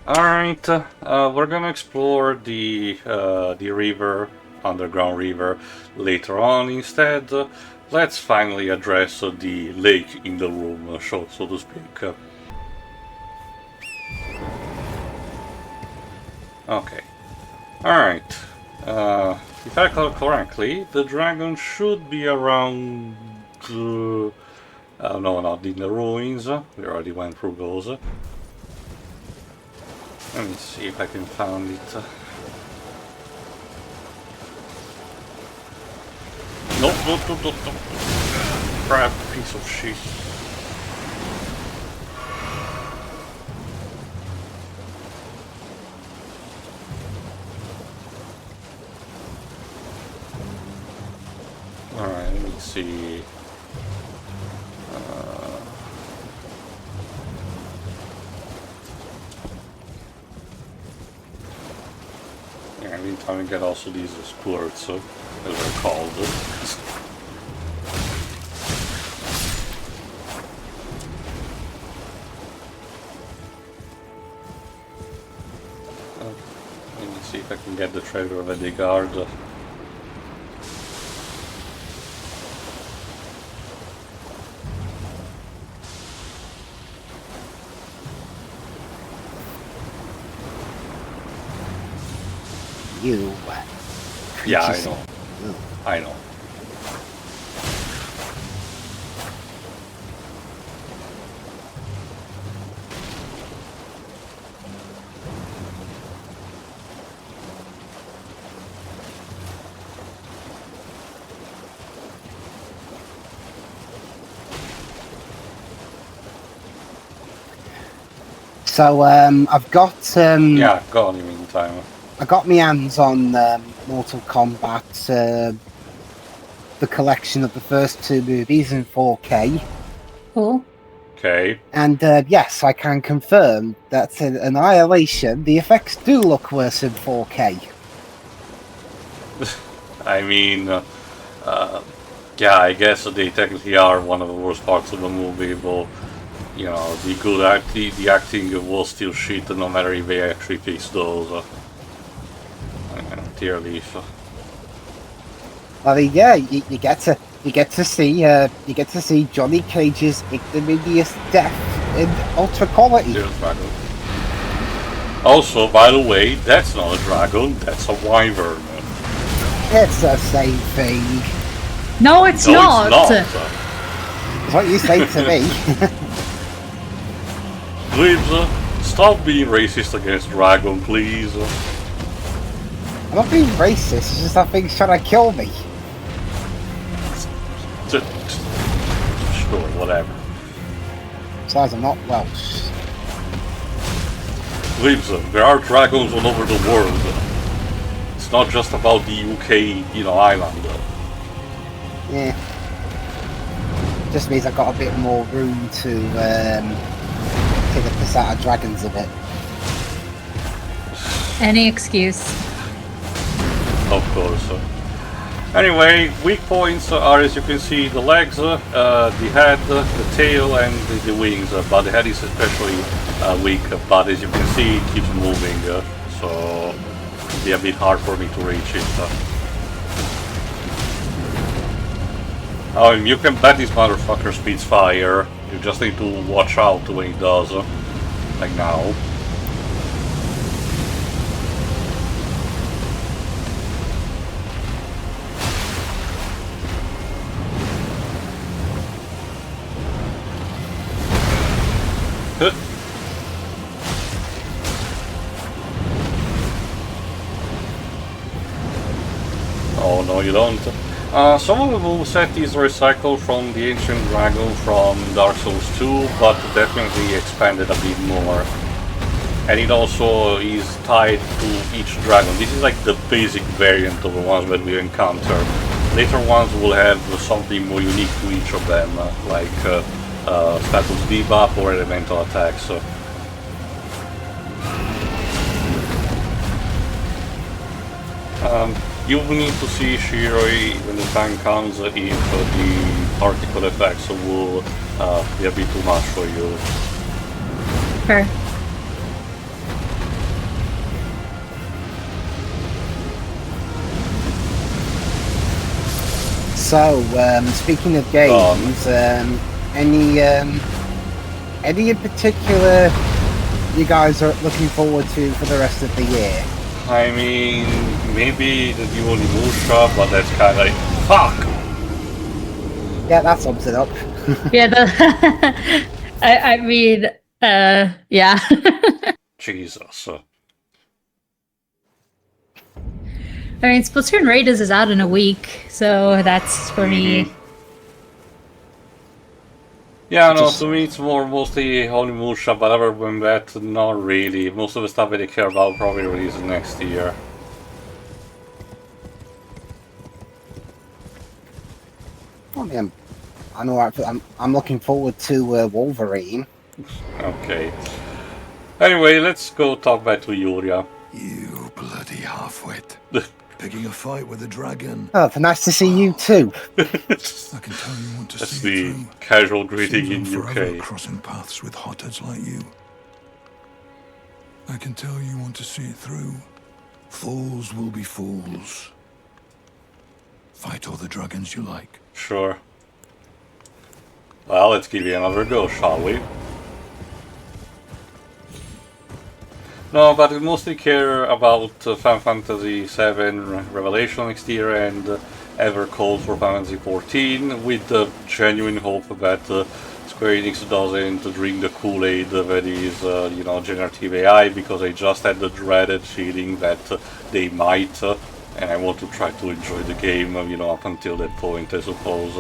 Alright, we're gonna explore the river, underground river, later on instead. Let's finally address the lake in the room, so to speak. Okay. Alright. If I recall correctly, the dragon should be around... no, not in the ruins. We already went through those. Let me see if I can find it. No, no, no, no, no. Crap, piece of shit. Alright, let me see. Yeah, meantime we get also these squirts, as they're called. Let me see if I can get the treasure of the guard. You. Yeah, I know. I know. So I've got Yeah, go on in the meantime. I got my hands on Mortal Kombat, the collection of the first two movies in 4K. Cool. Okay. And yes, I can confirm that in Annihilation, the effects do look worse in 4K. I mean, yeah, I guess they technically are one of the worst parts of the movie, but you know, the acting was still shit, no matter if they actually fixed those. Tier leaf. I mean, yeah, you get to see Johnny Cage's ignominious death in ultra quality. Dragon. Also, by the way, that's not a dragon, that's a wyvern. It's the same thing. No, it's No, not. it's not. That's what you say to me. Please, stop being racist against dragon, please. I'm not being racist, it's just that thing's trying to kill me. Sure, whatever. Besides, I'm not Welsh. Please, there are dragons all over the world. It's not just about the UK, island. Yeah. Just means I've got a bit more room to take the piss out of dragons a bit. Any excuse. Of course. Anyway, weak points are, as you can see, the legs, the head, the tail, and the wings. But the head is especially weak, but as you can see, it keeps moving, so it'll be a bit hard for me to reach it. Oh, and you can bet this motherfucker speeds fire. You just need to watch out when he does, like now. Oh no, you don't. Some of the moveset is recycled from the Ancient Dragon from Dark Souls 2, but definitely expanded a bit more. And it also is tied to each dragon. This is like the basic variant of the ones that we encounter. Later ones will have something more unique to each of them, like status debuff or elemental attacks. You will need to see Shiroi when the time comes if the particle effects will be a bit too much for you. Fair. So, speaking of games, any in particular you guys are looking forward to for the rest of the year? I mean, maybe the new Onimusha, but that's kind of like, fuck! Yeah, that sums it up. Yeah, I mean, yeah. Jesus. I mean, Splatoon Raiders is out in a week, so that's for me. Yeah, no, to me it's mostly Onimusha, but other than that, not really. Most of the stuff that they care about probably releases next year. I mean, I know I'm looking forward to Wolverine. Okay. Anyway, let's go talk back to Yuria. You bloody half-wit. Picking a fight with a dragon. Oh, it's nice to see you too. I can tell you want to That's see the it through. casual greeting Seems in I'm forever UK. crossing paths with hotheads like you. I can tell you want to see it through. Fools will be fools. Fight all the dragons you like. Sure. Well, let's give it another go, shall we? No, but we mostly care about Final Fantasy VII Revelation next year and Ever Call for Final Fantasy XIV, with the genuine hope that Square Enix doesn't drink the Kool-Aid that is, you know, generative AI, because I just had the dreaded feeling that they might, and I want to try to enjoy the game, you know, up until that point, I suppose.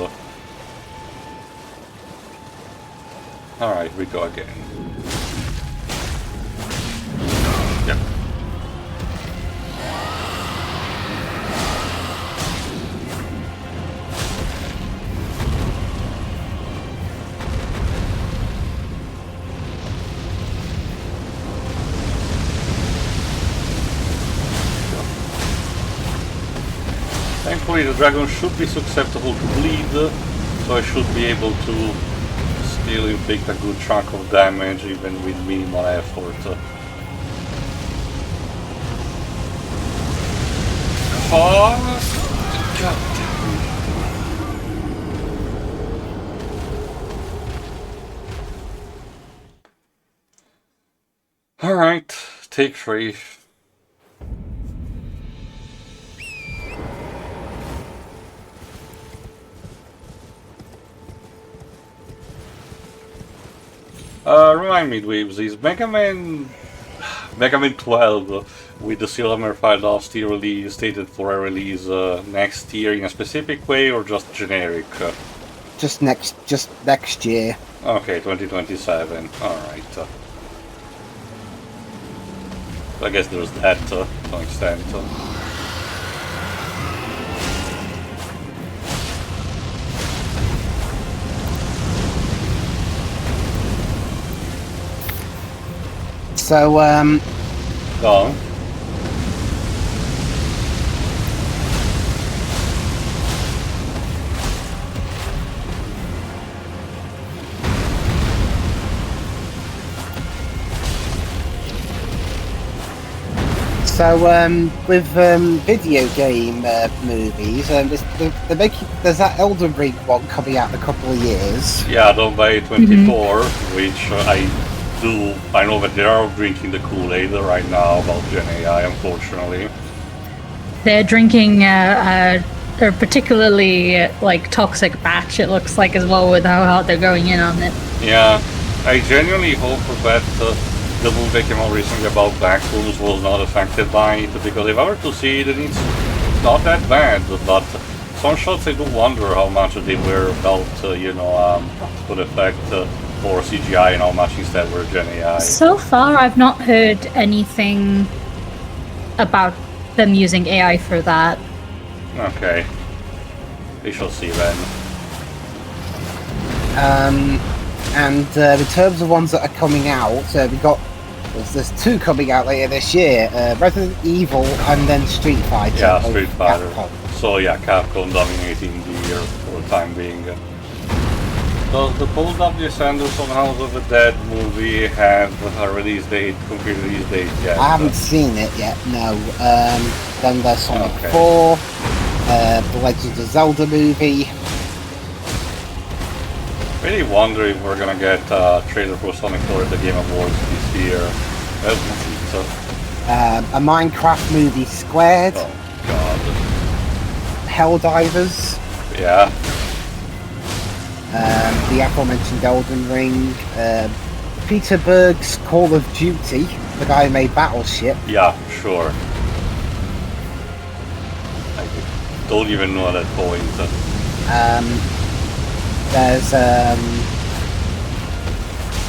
Alright, we go again. Yep. Thankfully the dragon should be susceptible to bleed, so I should be able to still inflict a good chunk of damage even with minimal effort. Oh, God damn it. Alright, take 3. Remind me, Dweebs, is Mega Man 12 with the Silver file last year release stated for a release next year in a specific way or just generic? Just next year. Okay, 2027. Alright. I guess there's that to an extent. So, Go on. with video game movies, there's that Elden Ring one coming out in a couple of years. Yeah, done by 24, which I know that they are drinking the Kool-Aid right now about Gen AI, unfortunately. They're drinking a particularly like toxic batch, it looks like, as well, with how hard they're going in on it. Yeah, I genuinely hope that the movie that came out recently about Backrooms was not affected by it, because if I were to see it, it's not that bad, but some shots I do wonder how much they were about, you know, good effect for CGI and how much instead were Gen AI. So far, I've not heard anything about them using AI for that. Okay. We shall see then. And in terms of ones that are coming out, there's 2 coming out later this year: Resident Evil and then Street Fighter. Yeah, Street Fighter. Capcom. So yeah, Capcom dominating the year for the time being. Does the Paul W. Sanderson House of the Dead movie have a release date, complete release date yet? I haven't seen it yet. No. Then there's Sonic Okay. 4. the Legend of Zelda movie. Really wonder if we're gonna get a trailer for Sonic 4 at the Game Awards this year. A Minecraft movie squared. Oh god. Helldivers. Yeah. The aforementioned Elden Ring. Peter Berg's Call of Duty, the guy who made Battleship. Yeah, sure. I don't even know at that point. There's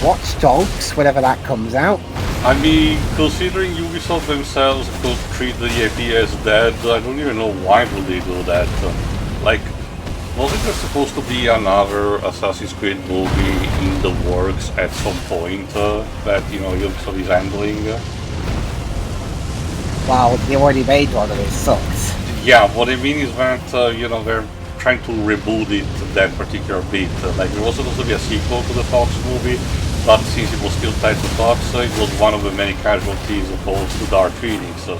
Watch Dogs, whenever that comes out. I mean, considering Ubisoft themselves could treat the IP as dead, I don't even know why would they do that. Like, wasn't there supposed to be another Assassin's Creed movie in the works at some point that, you know, Ubisoft is handling? Well, they already made one and it sucks. Yeah, what I mean is that, you know, they're trying to reboot it, that particular bit. Like, there was supposed to be a sequel to the Fox movie, but since it was still tied to Fox, it was one of the many casualties opposed to Dark Phoenix, so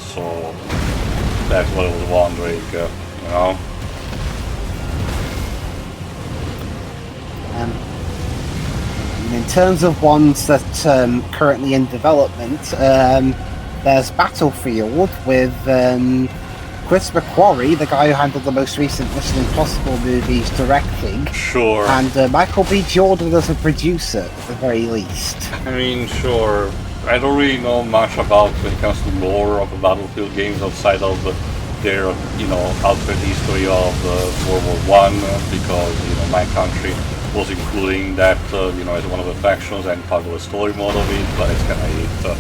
that's what I was wondering, you know? In terms of ones that currently in development, there's Battlefield with Chris McQuarrie, the guy who handled the most recent Mission Impossible movies, directing. Sure. And Michael B. Jordan as a producer, at the very least. I mean, sure. I don't really know much about when it comes to lore of the Battlefield games outside of their, you know, alternate history of World War I, because, you know, my country was including that, you know, as one of the factions and part of the story mode of it, but it's kind of it. But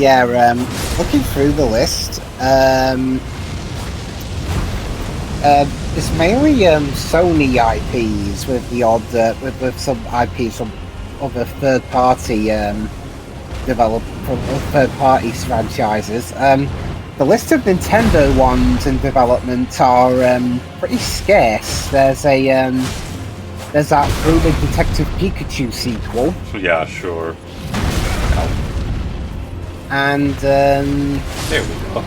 yeah, looking through the list, it's mainly Sony IPs with the odd, with some IPs from other third-party third-party franchises. The list of Nintendo ones in development are pretty scarce. There's that rumored Detective Pikachu sequel. Yeah, sure. And there we go.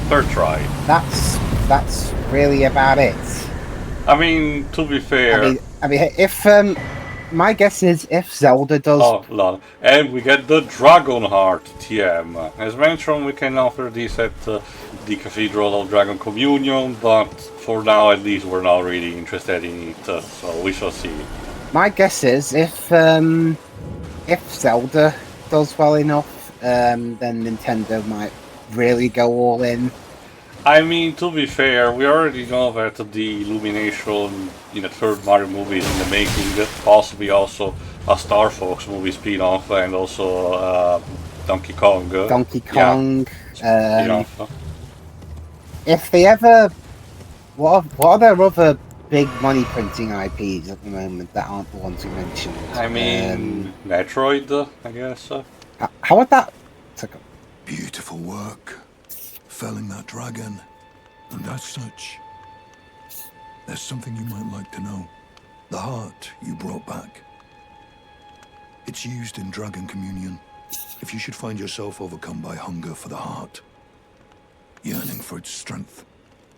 Third try. That's really about it. I mean, to be fair. I mean, if my guess is if Zelda does. Oh, lol. And we get the Dragon Heart TM. As mentioned, we can offer this at the Cathedral of Dragon Communion, but for now, at least, we're not really interested in it. So we shall see. My guess is if Zelda does well enough, then Nintendo might really go all in. I mean, to be fair, we already know that the Illumination in the third Mario movie is in the making, possibly also a Star Fox movie spin-off, and also Donkey Kong. Donkey Kong. Yeah. If they ever... What are their other big money-printing IPs at the moment that aren't the ones you mentioned? I mean, Metroid, I guess. How would that... Beautiful work. Felling that dragon. And as such, there's something you might like to know. The heart you brought back. It's used in Dragon Communion. If you should find yourself overcome by hunger for the heart, yearning for its strength,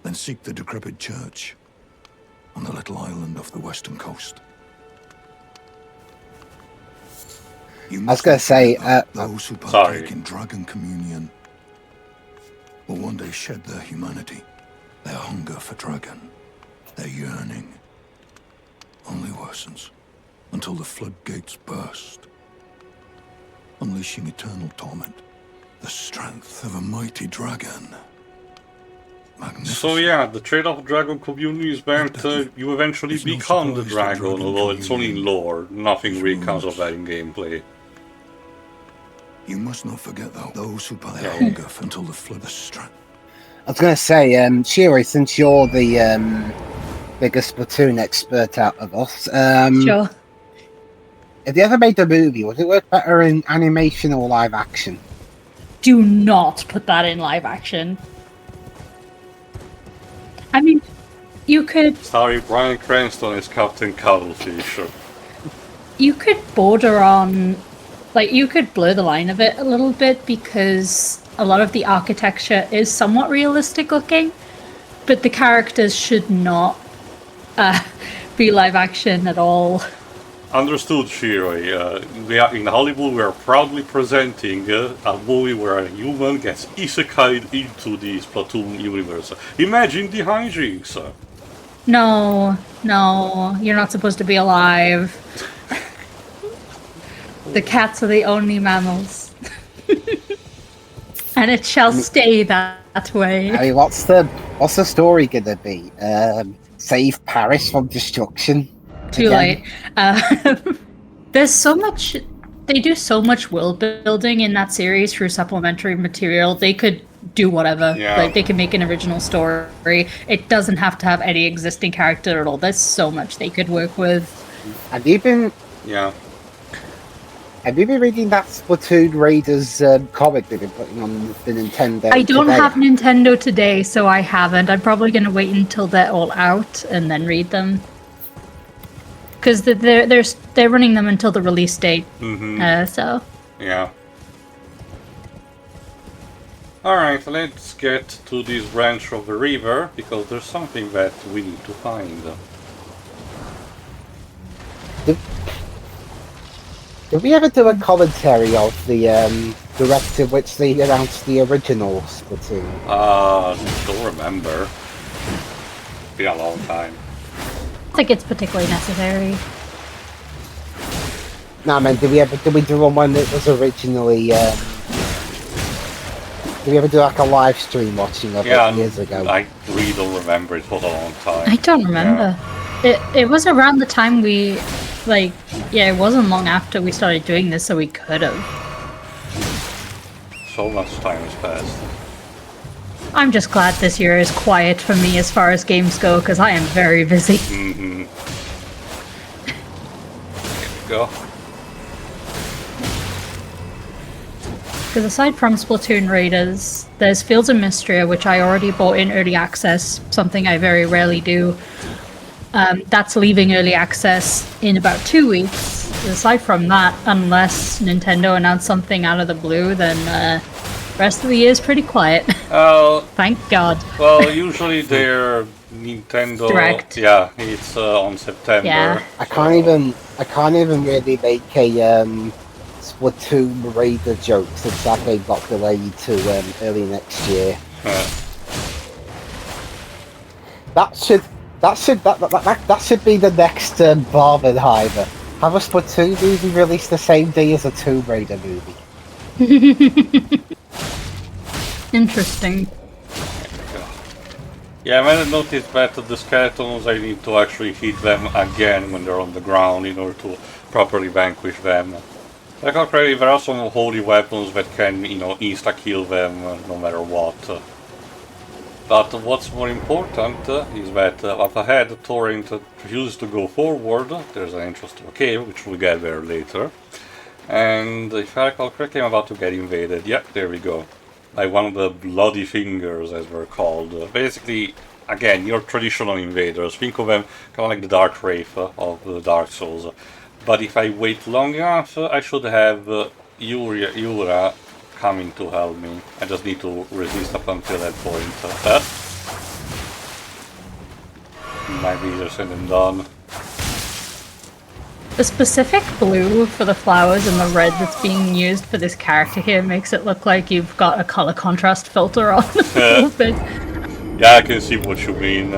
then seek the decrepit church on the little island off the western coast. I was going to say, those who partake in Dragon Communion will one day shed their humanity, their hunger for dragon, their yearning only worsens until the floodgates burst, unleashing eternal torment, the strength of a mighty dragon. So yeah, the trade-off Dragon Community is meant you eventually become the dragon, although it's only in lore, nothing really comes of that in gameplay. You must not forget, though, those who buy hunger until the flood is struck. I was going to say, Shiri, since you're the biggest Splatoon expert out of us, Sure. if you ever made a movie, would it work better in animation or live action? Do not put that in live action. I mean, you could... Sorry, Bryan Cranston is Captain Cuttlefish. You could border on... Like, you could blur the line of it a little bit, because a lot of the architecture is somewhat realistic looking, but the characters should not be live action at all. Understood, Shiroi. In Hollywood, we are proudly presenting a movie where a human gets isekai'd into the Splatoon universe. Imagine the hijinks. No, you're not supposed to be alive. The cats are the only mammals. And it shall stay that way. I mean, what's the story gonna be? Save Paris from destruction? Too Again? late. There's so much. They do so much world building in that series through supplementary material. They could do whatever. Yeah. Like, they can make an original story. It doesn't have to have any existing character at all. There's so much they could work with. Have you been reading that Splatoon Raiders comic they've been putting on the Nintendo? I don't today? have Nintendo today, so I haven't. I'm probably going to wait until they're all out and then read them. Because they're running them until the release date. So Yeah. Alright, let's get to this branch of the river, because there's something that we need to find. Did we ever do a commentary of the director which they announced the original Splatoon? Don't remember. Been a long time. I think it's particularly necessary. No, man, did we do one that was originally, did we ever do like a live stream watching of it years ago? I really don't remember, it was a long time. I don't remember. It was around the time we, it wasn't long after we started doing this, so we could have. So much time has passed. I'm just glad this year is quiet for me as far as games go, because I am very busy. Here we go. Because aside from Splatoon Raiders, there's Fields of Mystria, which I already bought in early access, something I very rarely do. That's leaving early access in about 2 weeks. Aside from that, unless Nintendo announced something out of the blue, then rest of the year is pretty quiet. Thank God. Well, usually their Nintendo Direct. Yeah, it's on September. Yeah. I can't even really make a Splatoon Raider joke since that game got delayed to early next year. That should be the next Barbenheimer. Have a Splatoon movie released the same day as a Tomb Raider movie. Interesting. Yeah, I might have noticed that the skeletons, I need to actually hit them again when they're on the ground in order to properly vanquish them. Like already, there are some holy weapons that can, insta-kill them no matter what. But what's more important is that up ahead, Torrent refuses to go forward. There's an entrance to a cave, which we'll get there later. And if I recall correctly, I'm about to get invaded. Yep, there we go. By one of the bloody fingers, as they're called. Basically, again, your traditional invaders. Think of them kind of like the Dark Wraith of the Dark Souls. But if I wait long enough, I should have Yura coming to help me. I just need to resist up until that point. Might be easier said than done. The specific blue for the flowers and the red that's being used for this character here makes it look like you've got a color contrast filter on a little bit. Yeah, I can see what you mean.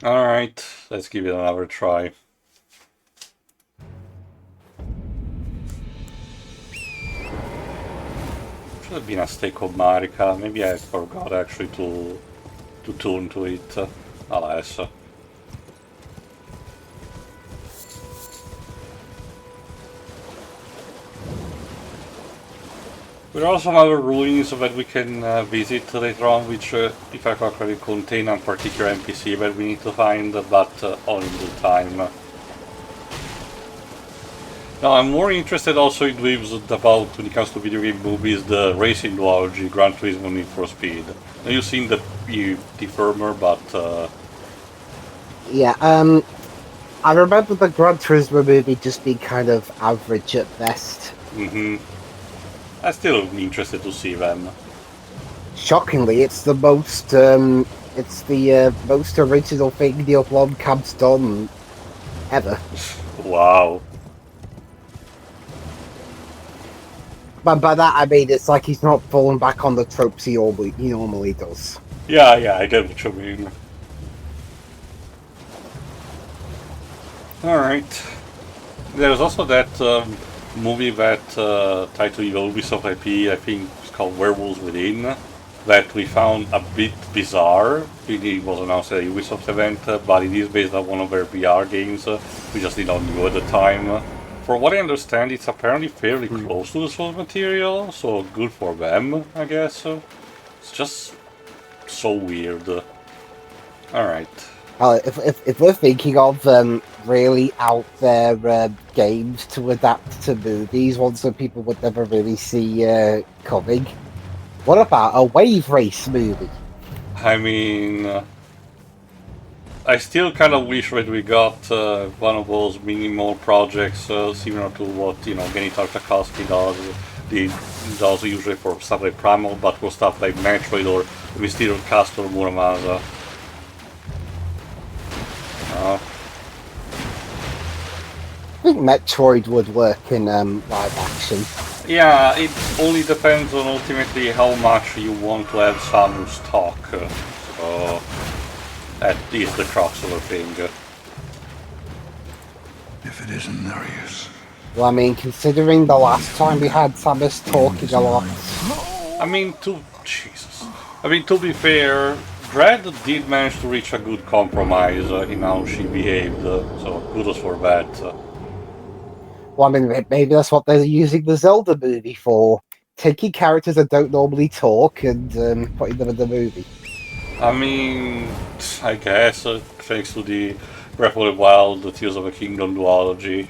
Alright, let's give it another try. Should have been a stake of Marika. Maybe I forgot actually to tune to it. Alas. There are some other ruins that we can visit later on, which, if I recall correctly, contain a particular NPC that we need to find, but all in due time. Now, I'm more interested also in waves about, when it comes to video game movies, the racing duology, Gran Turismo, Need for Speed. Now, you've seen the firmer, but... Yeah, I remember the Gran Turismo movie just being kind of average at best. I'm still interested to see them. Shockingly, it's the most most original thing the Oblong Camp's done ever. Wow. But by that I mean it's like he's not fallen back on the tropes he normally does. Yeah, I get what you mean. Alright. There's also that movie that tied to the Ubisoft IP, I think it's called Werewolves Within, that we found a bit bizarre. It was announced at a Ubisoft event, but it is based on one of their VR games. We just did not know at the time. For what I understand, it's apparently fairly close to the source material, so good for them, I guess. It's just so weird. Alright. If we're thinking of really out there games to adapt to movies, ones that people would never really see coming, what about a wave race movie? I mean, I still kind of wish that we got one of those minimal projects similar to what, Genny Tartakovsky does usually for stuff like Primal, but for stuff like Metroid or Mysterio Cast or Muramasa. I think Metroid would work in live action. Yeah, it only depends on ultimately how much you want to have Samus talk. So that is the crux of the thing. If it isn't, there he is. Well, I mean, considering the last time we had Samus talking a lot. I mean, to be fair, Dread did manage to reach a good compromise in how she behaved, so kudos for that. Well, I mean, maybe that's what they're using the Zelda movie for. Taking characters that don't normally talk and putting them in the movie. I mean, I guess, thanks to the Breath of the Wild, the Tears of the Kingdom duology.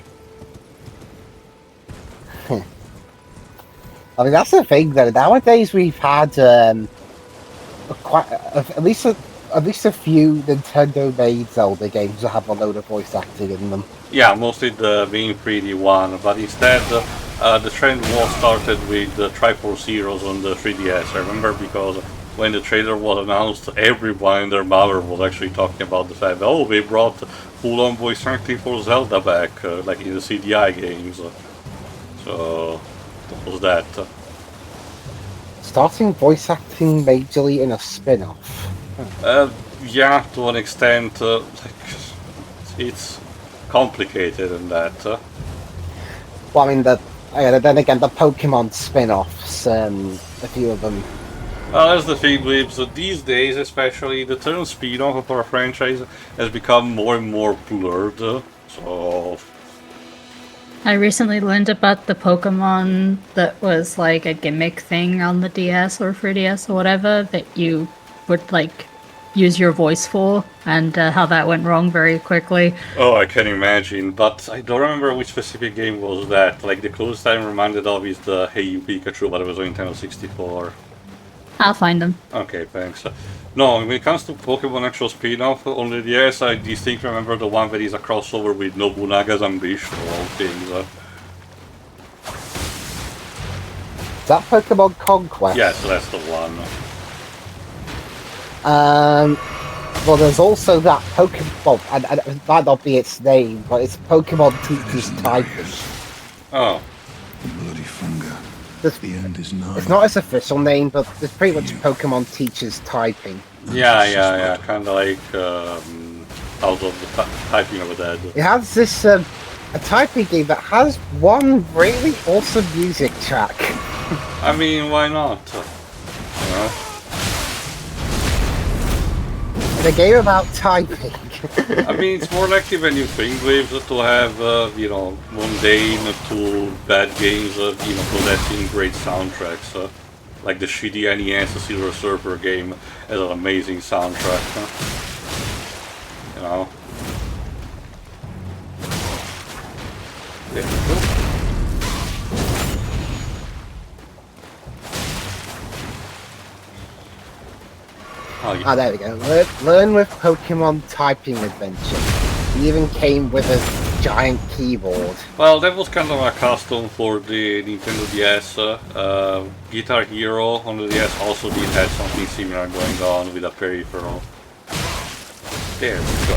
I mean, that's the thing, though. Nowadays, we've had at least a few Nintendo-made Zelda games that have a load of voice acting in them. Yeah, mostly the main 3D one, but instead the trend was started with the Triforce Heroes on the 3DS. I remember because when the trailer was announced, everyone and their mother was actually talking about the fact that, oh, they brought full-on voice acting for Zelda back, like in the CDI games. So, that was that. Starting voice acting majorly in a spin-off. Yeah, to an extent, it's complicated in that. Well, I mean, then again, the Pokemon spin-offs, a few of them. That's the thing with these days, especially the term spin-off for a franchise has become more and more blurred. So I recently learned about the Pokemon that was like a gimmick thing on the DS or 3DS or whatever that you would like use your voice for, and how that went wrong very quickly. oh, I can imagine, but I don't remember which specific game was that. Like the closest I'm reminded of is the Hey You Pikachu, but it was on Nintendo 64. I'll find them. Okay, thanks. No, when it comes to Pokemon actual spin-off, on the DS I distinctly remember the one that is a crossover with Nobunaga's Ambition of all things. Is that Pokemon Conquest? Yes, that's the one. Well, there's also that Pokemon. Well, and it might not be its name, but it's Pokemon Teacher's Typing. Oh. Bloody finger. The end is nigh. It's not its official name, but it's pretty much Pokemon Teacher's Typing. Yeah, kind of like House of the Typing of the Dead. It has this a typing game that has one really awesome music track. I mean, why not? In a game about typing. I mean, it's more likely than you think, with to have, mundane to bad games, possessing great soundtracks. Like the shitty NES Silver Surfer game has an amazing soundtrack. You know? Oh, yeah. Ah, there we go. Learn with Pokemon Typing Adventure. It even came with giant keyboard. Well, that was kind of a custom for the Nintendo DS. Guitar Hero on the DS also did have something similar going on with a peripheral. There we go.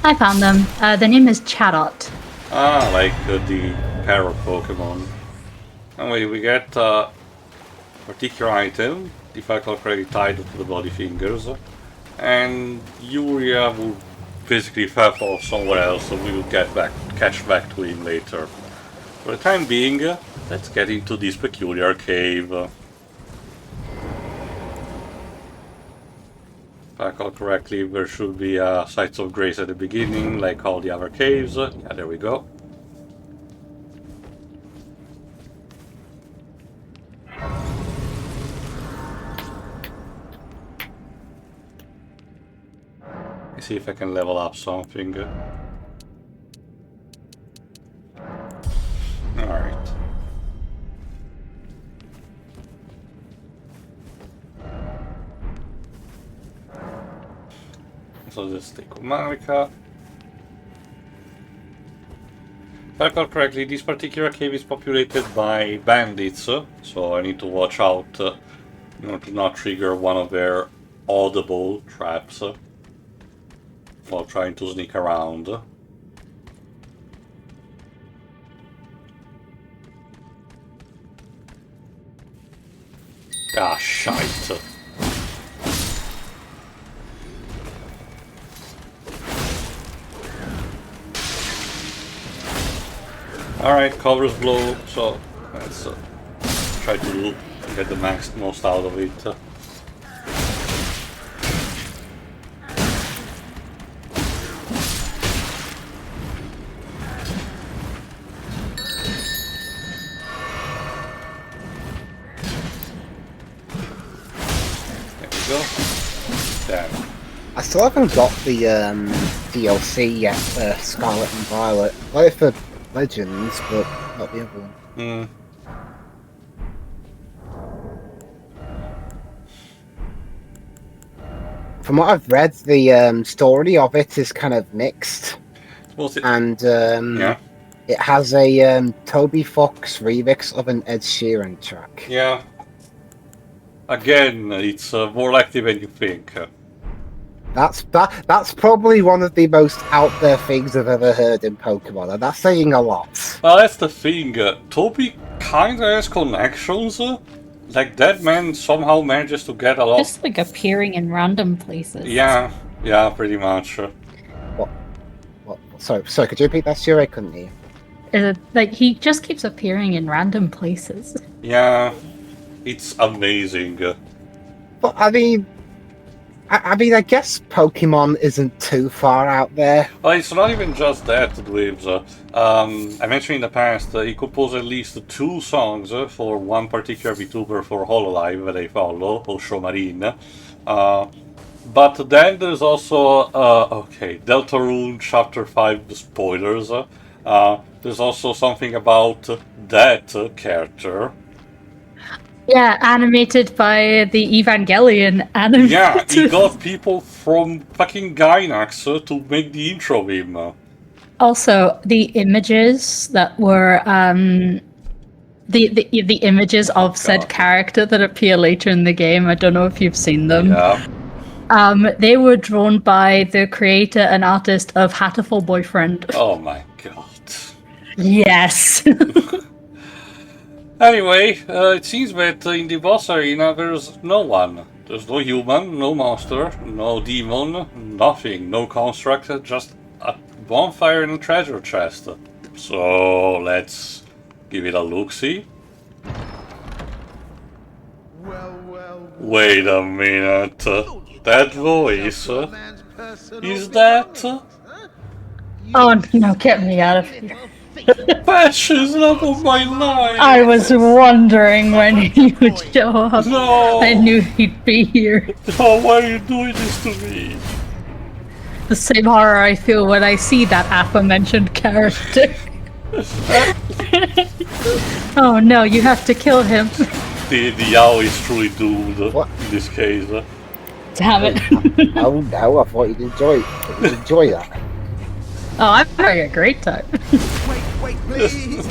I found them. The name is Chatot. Ah, like the parrot Pokemon. Anyway, we get a particular item, if I recall correctly, tied to the body fingers. And Yuria will basically fell off somewhere else, so we will catch back to him later. For the time being, let's get into this peculiar cave. If I recall correctly, there should be sites of grace at the beginning, like all the other caves. Yeah, there we go. Let's see if I can level up something. Alright. So let's take Marika. If I recall correctly, this particular cave is populated by bandits, so I need to watch out in order to not trigger one of their audible traps while trying to sneak around. Ah, shite. Alright, cover's blow, so let's try to get the most out of it. There we go. Damn. I still haven't got the DLC yet for Scarlet and Violet. Got it for Legends, but not the other one. From what I've read, the story of it is kind of mixed. And yeah. It has a Toby Fox remix of an Ed Sheeran track. Yeah. Again, it's more likely than you think. That's probably one of the most out there things I've ever heard in Pokemon, and that's saying a lot. Well, that's the thing. Toby kinda has connections. Like, that man somehow manages to get a lot. Just like appearing in random places. Yeah, pretty much. What? Sorry, could you repeat that, Siri? I couldn't hear. Like, he just keeps appearing in random places. Yeah, it's amazing. But I mean, I guess Pokemon isn't too far out there. Well, it's not even just that, Dweebs. I mentioned in the past, he composed at least 2 songs for one particular VTuber for Hololive that I follow, Osho Marine. But then there's also, Deltarune Chapter 5 spoilers. There's also something about that character. Yeah, animated by the Evangelion animator. Yeah, he got people from fucking Gainax to make the intro of him. Also, the images that were the images of said character that appear later in the game. I don't know if you've seen them. Yeah. They were drawn by the creator and artist of Hatterful Boyfriend. Oh my god. Yes. Anyway, it seems that in the boss arena there's no one. There's no human, no monster, no demon, nothing, no construct, just a bonfire and a treasure chest. So let's give it a look-see. Wait a minute. That voice? Is that? Oh no, get me out of here. Patches up on my line! I was wondering when he would show up. No! I knew he'd be here. Oh, why are you doing this to me? The same horror I feel when I see that aforementioned character. Oh no, you have to kill him. The Yao is truly doomed in this case. Damn it. Oh no, I thought you'd enjoy that. Oh, I'm having a great time. Wait, please.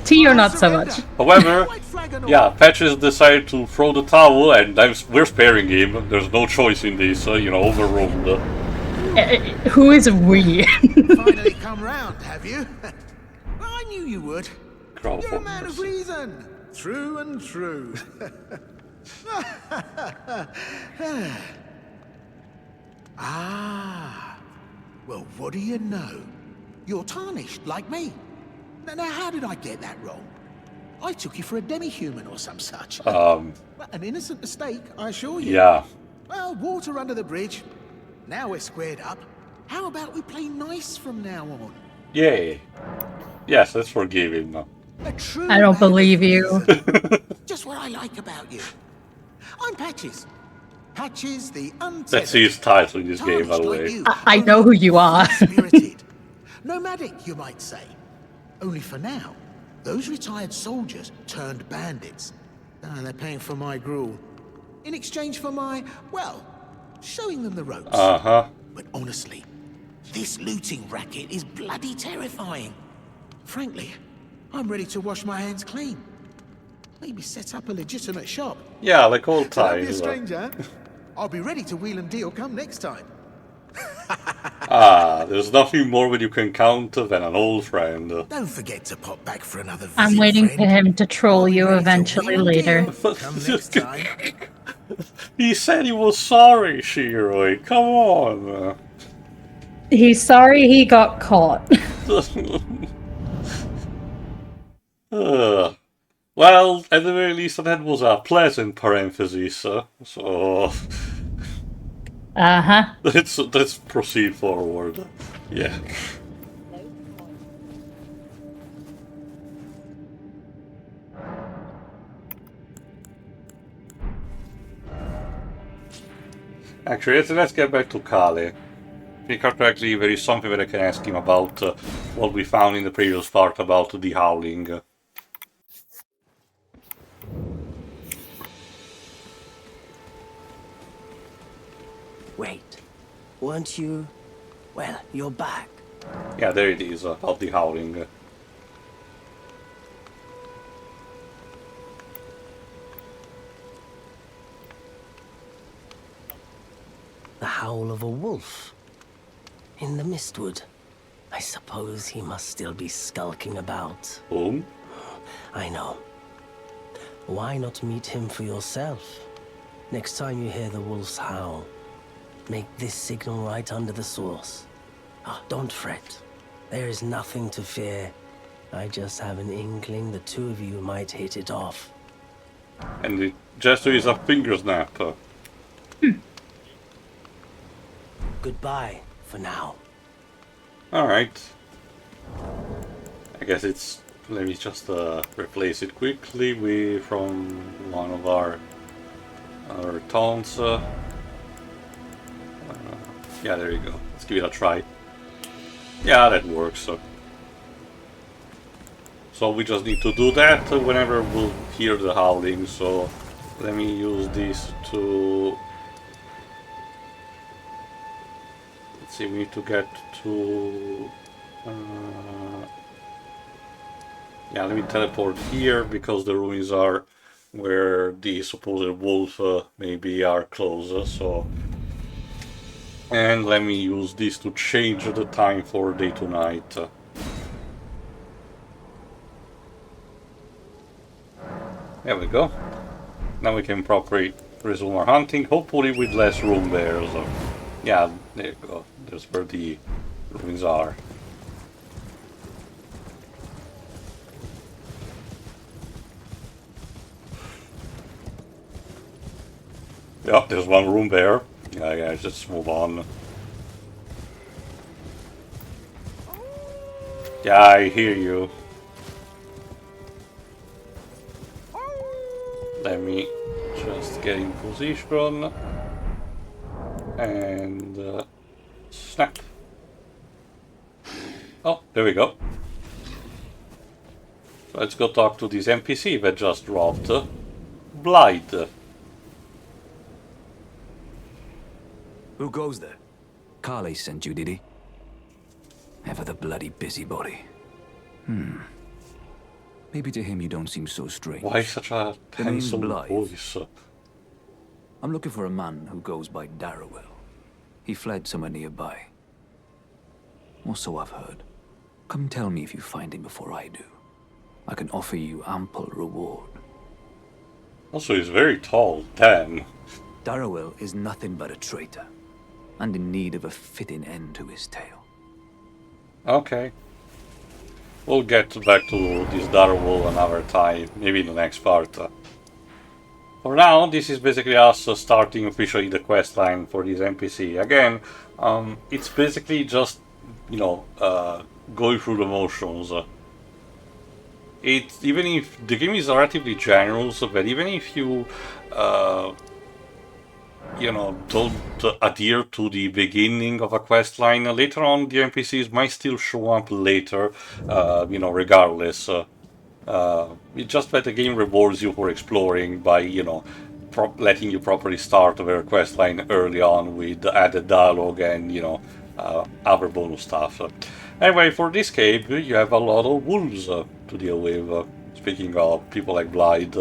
Tio, not so much. However, White flag and all. yeah, Patches decided to throw the towel, and we're sparing him. There's no choice in this, overruled. Who is we? Finally come round, have you? I knew you would. Crow You're a man of Fortress. reason. True and true. Ah. Well, what do you know? You're tarnished, like me. Now, how did I get that wrong? I took you for a demi-human or some such. Well, an innocent mistake, I assure you. Yeah. Well, water under the bridge. Now we're squared up. How about we play nice from now on? Yay. Yes, let's forgive him now. A true I don't man believe of you. reason. Just what I like about you. I'm Patches. Patches the untethered. Let's see his title in this game, by the Tarnished like way. you, I know who you are. Spirited. Nomadic, you might say. Only for now, those retired soldiers turned bandits. And they're paying for my gruel. In exchange for my, well, showing them the ropes. Uh-huh. But honestly, this looting racket is bloody terrifying. Frankly, I'm ready to wash my hands clean. Maybe set up a legitimate shop. Yeah, like old Don't be a times. stranger. I'll be ready to wheel and deal come next time. There's nothing more when you can count than an old friend. Don't forget to pop back for another visit, I'm waiting friend. for him to troll I'll be you ready to eventually wheel and later. deal come next time. He said he was sorry, Shiroi. Come on. He's sorry he got caught. Well, at the very least, that was a pleasant parenthesis. So Uh-huh. let's proceed forward. Yeah. Actually, let's get back to Kale. Because actually there is something that I can ask him about what we found in the previous part about the Howling. Wait, weren't you? Well, you're back. Yeah, there it is, about the Howling. The howl of a wolf. In the mistwood. I suppose he must still be skulking about. Boom. I know. Why not meet him for yourself? Next time you hear the wolf's howl, make this signal right under the source. Ah, don't fret. There is nothing to fear. I just have an inkling the two of you might hit it off. And the gesture is a finger snap. Goodbye for now. Alright. I guess it's... Let me just replace it quickly with from one of our taunts. Yeah, there you go. Let's give it a try. Yeah, that works. So we just need to do that whenever we'll hear the howling. So let me use this to... Let's see, we need to get to... yeah, let me teleport here because the ruins are where the supposed wolf maybe are close. So, and let me use this to change the time for day to night. There we go. Now we can properly resume our hunting, hopefully with less room bears. Yeah, there you go. There's where the ruins are. Yep, there's one room there. Yeah, just move on. Yeah, I hear you. Let me just get in position. And snap. Oh, there we go. So let's go talk to this NPC that just dropped. Blythe. Who goes there? Carly sent you, did he? Ever the bloody busybody. Maybe to him you don't seem so strange. Why such a The name's handsome Blythe. voice? I'm looking for a man who goes by Darrowell. He fled somewhere nearby. Or so I've heard. Come tell me if you find him before I do. I can offer you ample reward. Also, he's very tall. Damn. Darrowell is nothing but a traitor, and in need of a fitting end to his tale. Okay. We'll get back to this Darwall another time, maybe in the next part. For now, this is basically us starting officially the quest line for this NPC. Again, it's basically just, you know, going through the motions. Even if the game is relatively generous, but even if you, you know, don't adhere to the beginning of a quest line, later on the NPCs might still show up later, you know, regardless. It's just that the game rewards you for exploring by, you know, letting you properly start their quest line early on with added dialogue and, you know, other bonus stuff. Anyway, for this cave, you have a lot of wolves to deal with. Speaking of people like Blythe.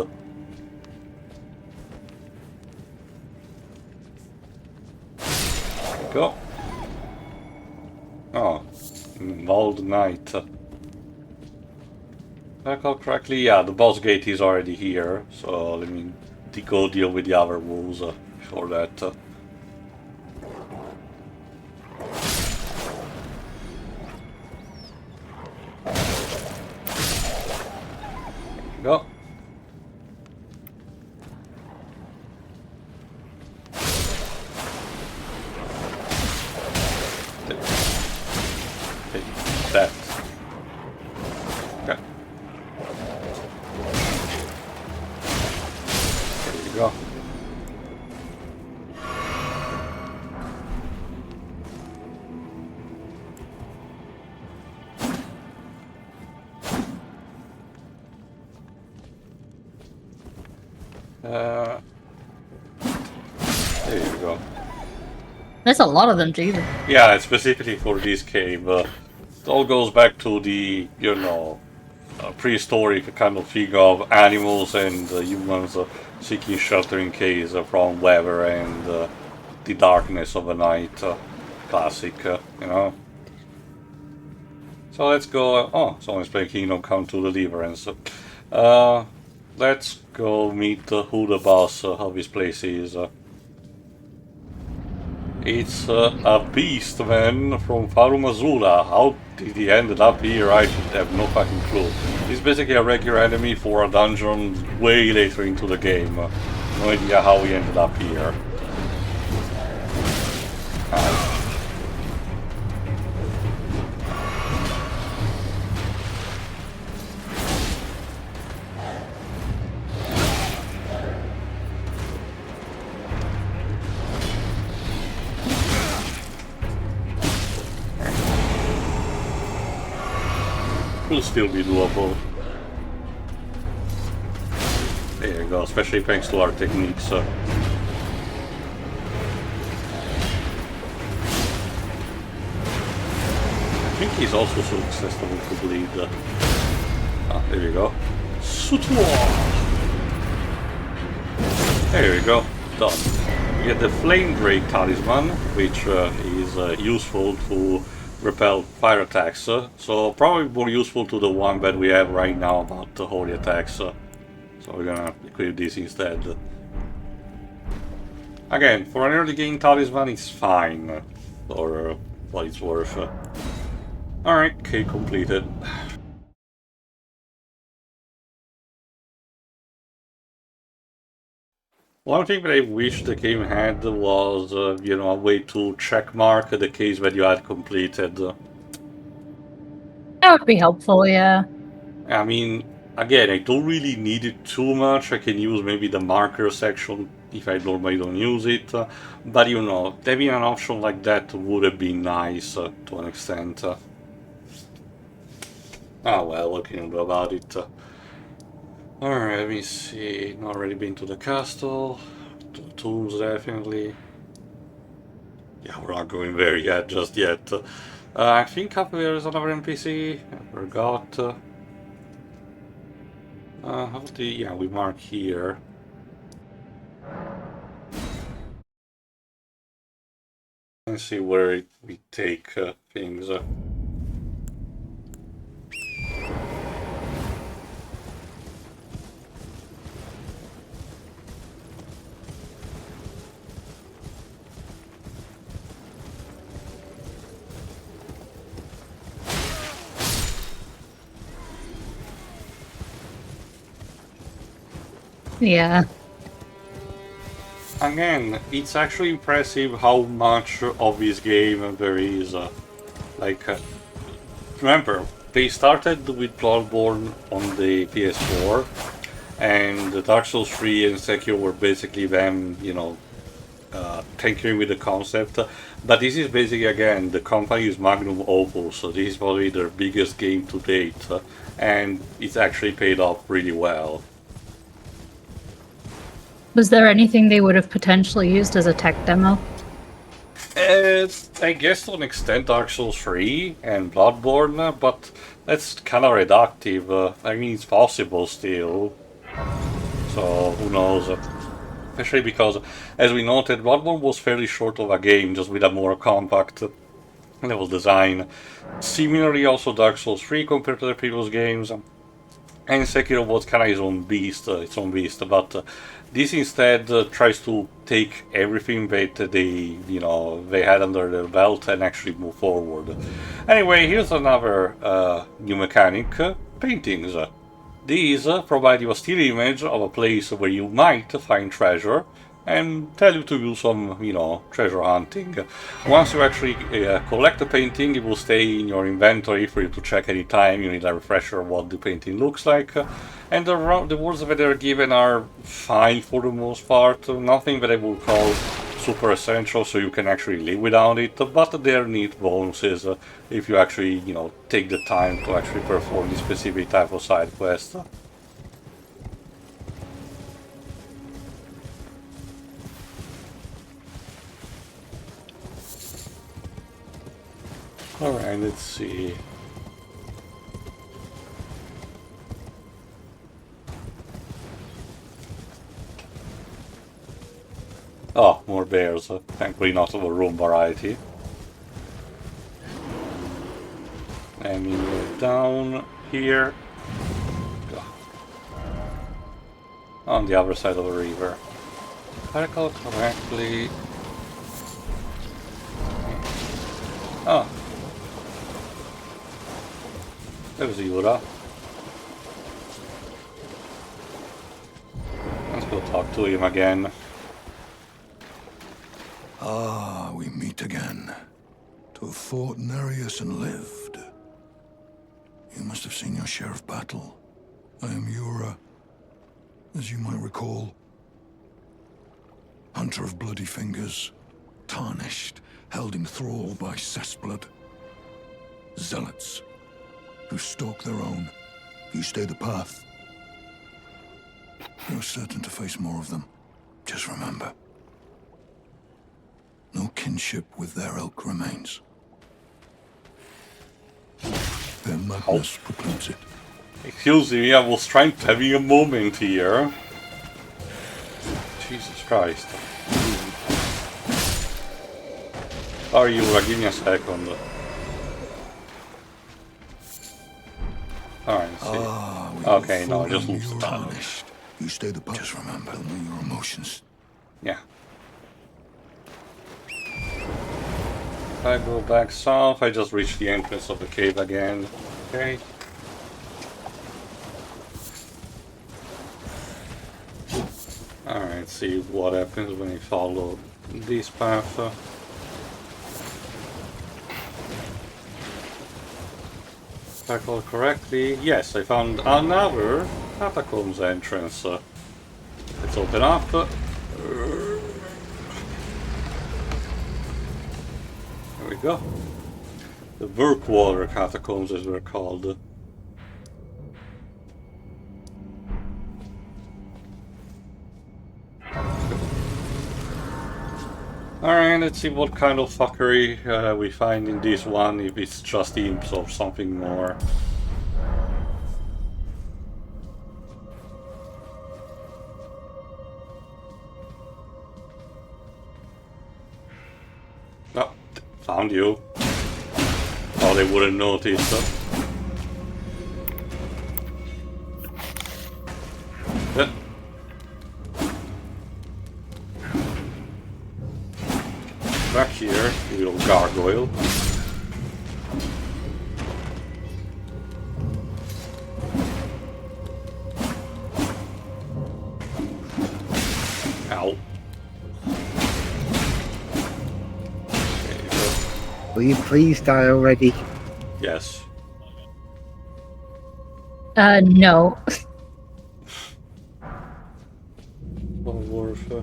Go. Oh, Mauled Knight. If I recall correctly, yeah, the boss gate is already here, so let me go deal with the other wolves before that. Go. Take that. Okay. There you go. There you go. There's a lot of them, Jesus. Yeah, it's specifically for this cave. It all goes back to the, you know, prehistoric kind of thing of animals and humans seeking shelter in caves from weather and the darkness of the night. Classic, you know. So let's go. Oh, someone's playing Kingdom Come to Deliverance. Let's go meet who the boss of this place is. It's a beast, man, from Farumazula. How did he end up here? I have no fucking clue. He's basically a regular enemy for a dungeon way later into the game. No idea how he ended up here. Will still be doable. There you go, especially thanks to our techniques. I think he's also so accessible to bleed. There you go. Sutua! There you go, done. We get the Flame Drake Talisman, which is useful to repel fire attacks, so probably more useful to the one that we have right now about the holy attacks. So we're gonna equip this instead. Again, for an early game talisman, it's fine, or what it's worth. Alright, okay, completed. One thing that I wish the game had was, you know, a way to checkmark the case that you had completed. That would be helpful, yeah. I mean, again, I don't really need it too much. I can use maybe the marker section if I normally don't use it. But, you know, having an option like that would have been nice to an extent. Ah, well, what can you do about it? Alright, let me see. Not already been to the castle. To the tombs, definitely. Yeah, we're not going there yet, just yet. I think up there is another NPC. I forgot. Yeah, we mark here. Let's see where we take things. Yeah. Again, it's actually impressive how much of this game there is. Remember, they started with Bloodborne on the PS4, and Dark Souls 3 and Sekiro were basically them, tinkering with the concept. But this is basically, again, the company is Magnum Opus, so this is probably their biggest game to date, and it's actually paid off really well. Was there anything they would have potentially used as a tech demo? I guess to an extent Dark Souls 3 and Bloodborne, but that's kind of reductive. I mean, it's possible still. So, who knows? Especially because, as we noted, Bloodborne was fairly short of a game, just with a more compact level design. Similarly, also Dark Souls 3 compared to the previous games. And Sekiro was kind of its own beast, but this instead tries to take everything that they had under their belt and actually move forward. Anyway, here's another new mechanic: paintings. These provide you a still image of a place where you might find treasure, and tell you to do some, treasure hunting. Once you actually collect the painting, it will stay in your inventory for you to check anytime you need a refresher of what the painting looks like. And the words that are given are fine for the most part, nothing that I would call super essential, so you can actually live without it, but they're neat bonuses if you actually, take the time to actually perform this specific type of side quest. Alright, let's see. Oh, more bears. Thankfully not of a room variety. And we move down here. Go. On the other side of the river. If I recall correctly... Oh. There's Yura. Let's go talk to him again. Ah, we meet again. To have fought Nereus and lived. You must have seen your share of battle. I am Yura, as you might recall. Hunter of bloody fingers, tarnished, held in thrall by cessblood. Zealots, who stalk their own, who stay the path. You're certain to face more of them. Just remember, no kinship with their ilk remains. Their madness precludes it. Excuse me, I was trying to have a moment here. Jesus Christ. Sorry, Yura, give me a second. Alright, let's see. Okay, no, I just lose the time. You stay the path. Just remember, know your emotions. Yeah. If I go back south, I just reached the entrance of the cave again. Okay. Alright, let's see what happens when I follow this path. If I recall correctly, yes, I found another catacombs entrance. Let's open up. There we go. The Workwater catacombs, as they're called. Alright, let's see what kind of fuckery we find in this one, if it's just imps or something more. Oh, found you. Oh, they wouldn't notice. Back here, you little gargoyle. Ow. There you go. Will you please die already? Yes. No. Well worth.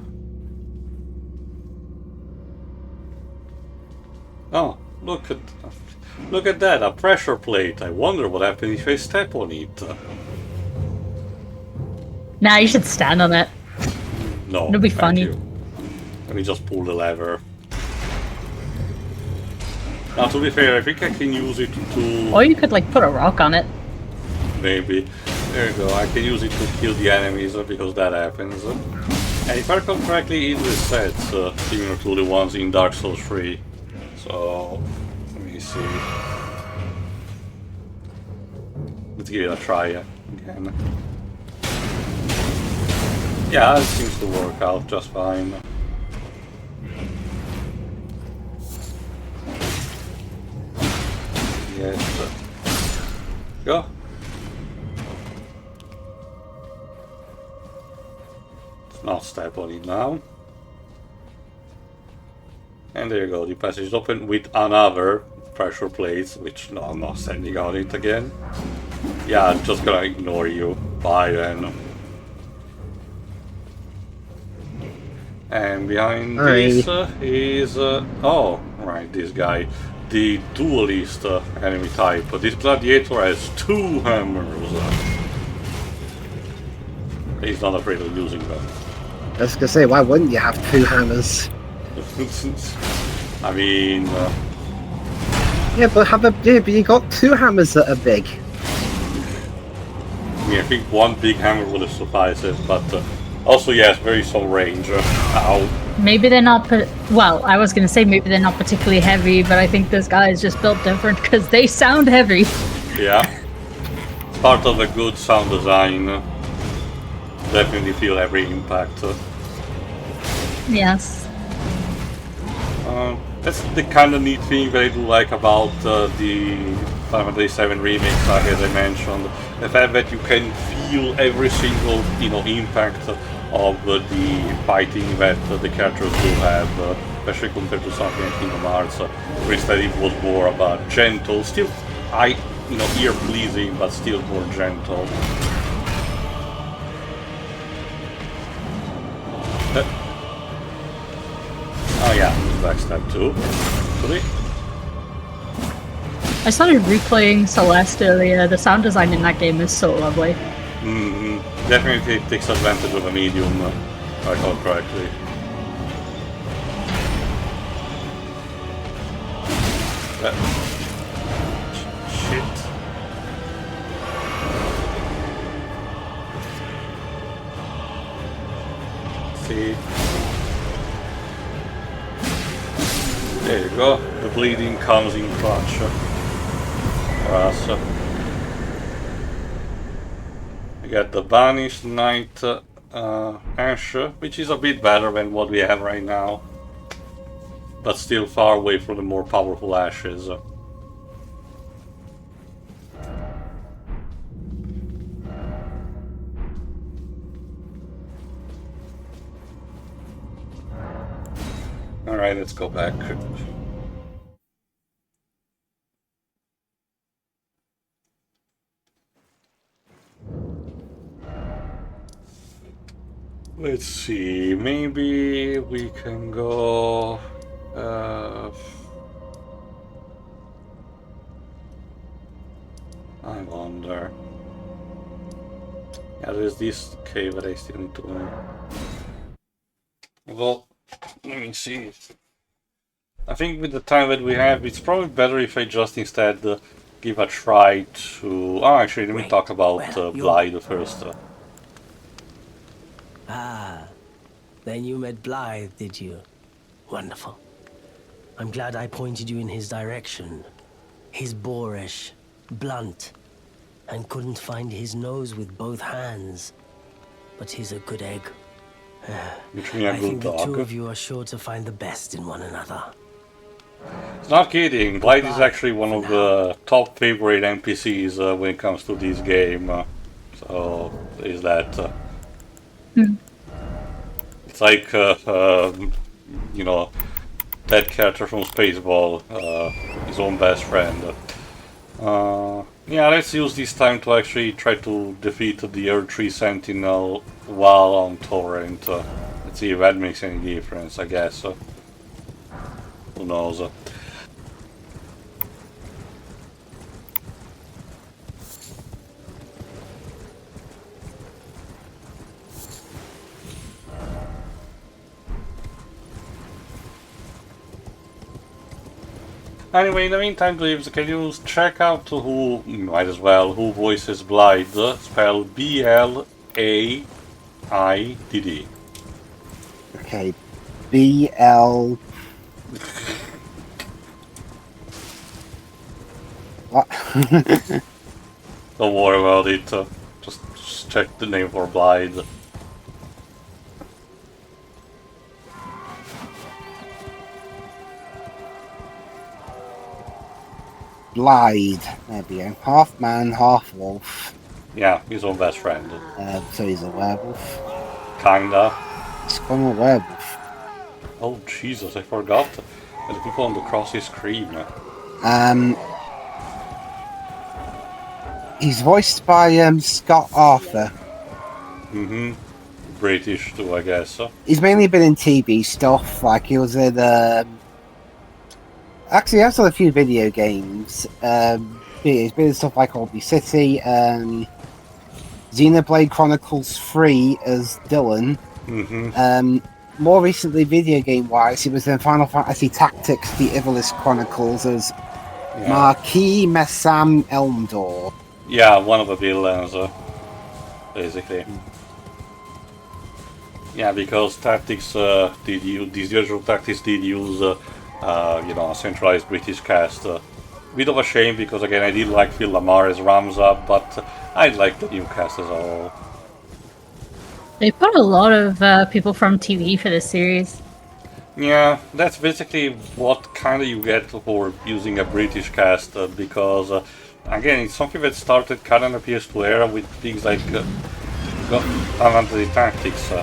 Oh, look at that, a pressure plate. I wonder what happens if I step on it. Nah, you should stand on it. No, It'll be thank funny. you. Let me just pull the lever. Now, to be fair, I think I can use it to... Or you could, like, put a rock on it. Maybe. There you go, I can use it to kill the enemies because that happens. And if I recall correctly, it resets, similar to the ones in Dark Souls 3. So, let me see. Let's give it a try again. Yeah, it seems to work out just fine. Yes. Go. Let's not step on it now. And there you go, the passage is open with another pressure plate, which no, I'm not standing on it again. Yeah, I'm just gonna ignore you. Bye then. And behind this is... oh, right, this guy. The duelist enemy type. This gladiator has 2 hammers. He's not afraid of using them. I was gonna say, why wouldn't you have 2 hammers? I mean... Yeah, but you got 2 hammers that are big. I mean, I think 1 big hammer would have sufficed it, but also, yes, very some range. Ow. Maybe they're not... Well, I was going to say maybe they're not particularly heavy, but I think this guy is just built different because they sound heavy. Yeah. Part of a good sound design. Definitely feel every impact. Yes. That's the kind of neat thing that I do like about the Final Fantasy VII Remake saga, as I mentioned. The fact that you can feel every single, impact of the fighting that the characters do have, especially compared to something like Kingdom Hearts, where instead it was more of a gentle, still ear pleasing, but still more gentle. Oh yeah, backstab too. Actually. I started replaying Celeste earlier. The sound design in that game is so lovely. Definitely takes advantage of a medium, if I recall correctly. Shit. See. There you go. The bleeding comes in clutch for us. We got the Banished Knight Ash, which is a bit better than what we have right now, but still far away from the more powerful Ashes. Alright, let's go back. Let's see, maybe we can go... I wonder... Yeah, there's this cave that I still need to... Well, let me see. I think with the time that we have, it's probably better if I just instead give a try to... Oh, actually, let me Wait, talk about well, you're... Blythe first. Ah, then you met Blythe, did you? Wonderful. I'm glad I pointed you in his direction. He's boorish, blunt, and couldn't find his nose with both hands. But he's a good egg. Which means a I good think the two dog. of you are sure to find the best in one another. Not kidding, Blythe is Goodbye actually one for of now. the top favorite NPCs when it comes to this game. So, is that... It's like, you know, that character from Spaceball, his own best friend. Yeah, let's use this time to actually try to defeat the Earth 3 Sentinel while on Torrent. Let's see if that makes any difference, I guess. Who knows? Anyway, in the meantime, Glibs, can you check out who, might as well, who voices Blythe, spelled B-L-A-I-D-D. Okay, B-L... What? Don't worry about it, just check the name for Blythe. Blythe. There we go. Half man, half wolf. Yeah, his own best friend. So he's a werewolf. Kinda. He's become a werewolf. Oh, Jesus, I forgot. The people on the cross scream. He's voiced by Scott Arthur. Mm-hmm. British too, I guess. He's mainly been in TV stuff, like he was in... Actually, he has done a few video games. He's been in stuff like Orbby City, Xenoblade Chronicles 3 as Dylan. Mm-hmm. More recently, video game-wise, he was in Final Fantasy Tactics: The Ivalice Chronicles as Marquis Messam Elmdor. Yeah, one of the villains, basically. Yeah, because Tactics these usual Tactics did use, you know, a centralized British cast. Bit of a shame because again I did like Phil Lamar as Ramza, but I like the new cast as a whole. They put a lot of people from TV for this series. Yeah, that's basically what kind of you get for using a British cast, because again it's something that started kind of appears to era with things like Final Fantasy Tactics, sorry,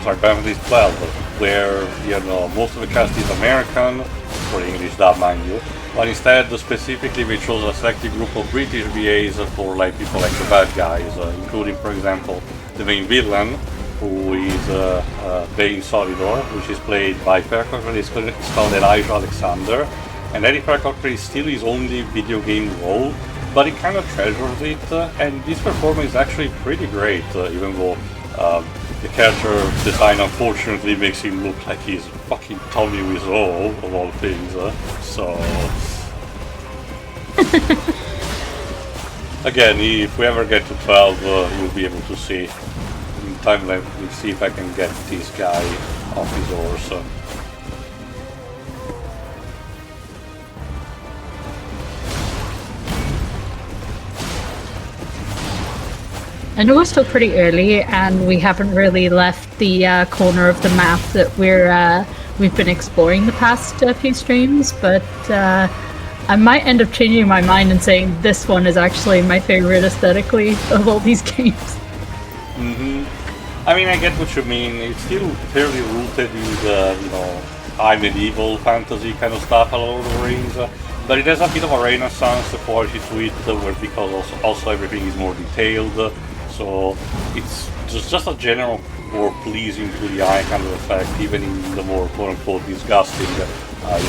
Final Fantasy 12, where you know most of the cast is American, for English dub, mind you, but instead specifically we chose a selected group of British VAs for like people like the bad guys, including, for example, the main villain, who is Bane Solidor, which is played by Percocker. It's called Elijah Alexander, and Eddie Percocker is still his only video game role, but he kind of treasures it, and this performance is actually pretty great, even though the character design unfortunately makes him look like he's fucking Tommy Wiseau, of all things, so... Again, if we ever get to 12, you'll be able to see. In time, let me see if I can get this guy off his horse. I know we're still pretty early, and we haven't really left the corner of the map that we've been exploring the past few streams, but I might end up changing my mind and saying this one is actually my favorite aesthetically of all these games. Mm-hmm. I mean, I get what you mean. It's still fairly rooted in the, you know, high medieval fantasy kind of stuff, a Lord of the Rings, but it has a bit of a renaissance quality to it, where because also everything is more detailed. So it's just a general more pleasing to the eye kind of effect, even in the more quote-unquote disgusting, you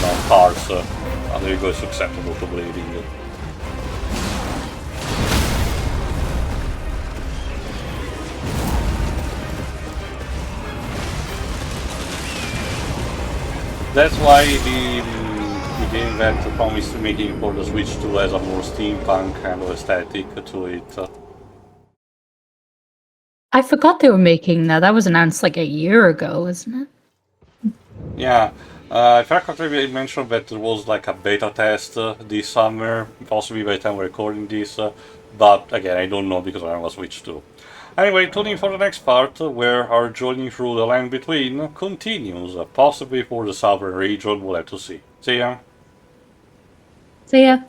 know, parts. There you go, it's acceptable to bleeding. That's why the game that promised making for the Switch 2 has a more steampunk kind of aesthetic to it. I forgot they were making that. That was announced like a year ago, isn't it? Yeah, if I correctly mentioned that there was like a beta test this summer, possibly by the time we're recording this, but again, I don't know because I was Switch 2. Anyway, tune in for the next part, where our journey through the land between continues, possibly for the southern region, we'll have to see. See ya! So yeah.